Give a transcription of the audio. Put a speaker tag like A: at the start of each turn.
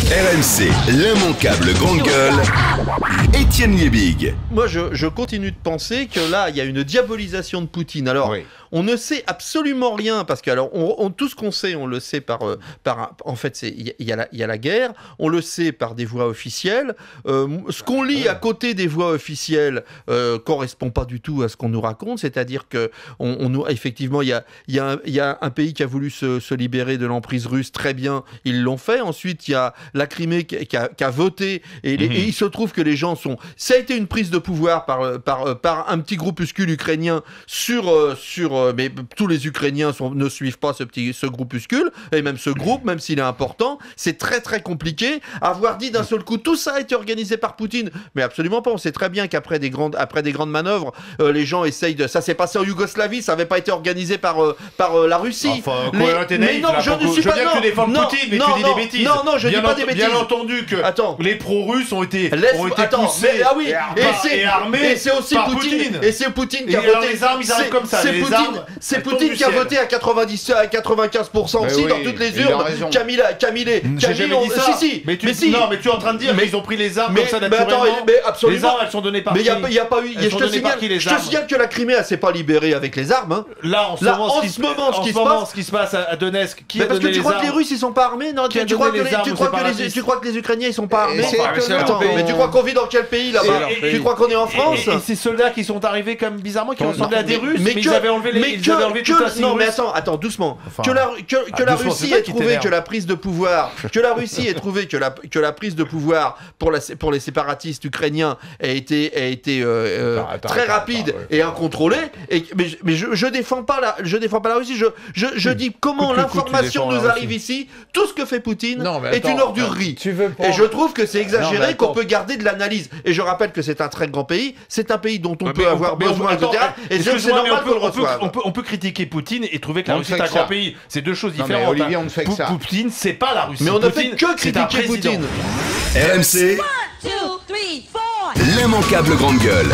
A: RMC, l'immanquable grande gueule, Étienne Liebig.
B: Moi, je continue de penser que là, il y a une diabolisation de Poutine. Alors, on ne sait absolument rien, parce que alors, tout ce qu'on sait, on le sait en fait, il y a la guerre, on le sait par des voix officielles. Ce qu'on lit à côté des voix officielles correspond pas du tout à ce qu'on nous raconte, c'est-à-dire que effectivement, il y a un pays qui a voulu se libérer de l'emprise russe, très bien, ils l'ont fait. Ensuite, il y a la Crimée qui a voté, et il se trouve que les gens sont... Ça a été une prise de pouvoir par un petit groupuscule ukrainien mais tous les Ukrainiens ne suivent pas ce groupuscule, et même ce groupe, même s'il est important, c'est très très compliqué. Avoir dit d'un seul coup, tout ça a été organisé par Poutine, mais absolument pas. On sait très bien qu'après des grandes manœuvres, les gens essayent de... Ça s'est passé en Yougoslavie, ça n'avait pas été organisé par la Russie.
C: Enfin,
B: mais non, je ne suis pas...
C: Je veux bien que tu défendes Poutine, mais tu dis des bêtises.
B: Non, je dis pas des bêtises.
C: Bien entendu que les pro-russes ont été poussés et armés
B: et c'est aussi
C: par
B: Poutine. Et c'est Poutine qui a
C: voté.
B: voté.
C: Les armes, ils arrivent comme ça.
B: C'est Poutine qui a voté à 95% aussi dans toutes les urnes. Camille,
C: j'ai jamais dit ça.
B: Si.
C: Mais tu es en train de dire qu'ils ont pris les armes comme ça naturellement.
B: Mais absolument.
C: Les armes, elles sont données par qui?
B: Mais il n'y a pas eu... Je te signale que la Crimée, elle s'est pas libérée avec les armes.
C: Là, en ce moment, ce qui se passe à Donetsk, qui a donné les armes?
B: Parce que tu crois que les Russes, ils sont pas armés? Non, tu crois que les Ukrainiens, ils sont pas armés? Mais tu crois qu'on vit dans quel pays là-bas? Tu crois qu'on est en France?
C: Et ces soldats qui sont arrivés comme bizarrement, qui ressemblaient à des Russes, mais ils avaient enlevé toute la
B: non, mais attends, doucement. Que la Russie ait trouvé que la prise de pouvoir, pour les séparatistes ukrainiens a été très rapide et incontrôlée. Mais je défends pas la Russie. Je dis comment l'information nous arrive ici. Tout ce que fait Poutine est une ordurerie. Et je trouve que c'est exagéré, qu'on peut garder de l'analyse. Et je rappelle que c'est un très grand pays. C'est un pays dont on peut avoir besoin, etc. Et c'est normal qu'on le reçoive.
C: On peut critiquer Poutine et trouver que la Russie est un grand pays. C'est deux choses différentes.
D: Olivier, on ne fait que ça.
C: Poutine, c'est pas la Russie.
B: Mais on ne fait que critiquer Poutine.
A: RMC, l'immanquable grande gueule.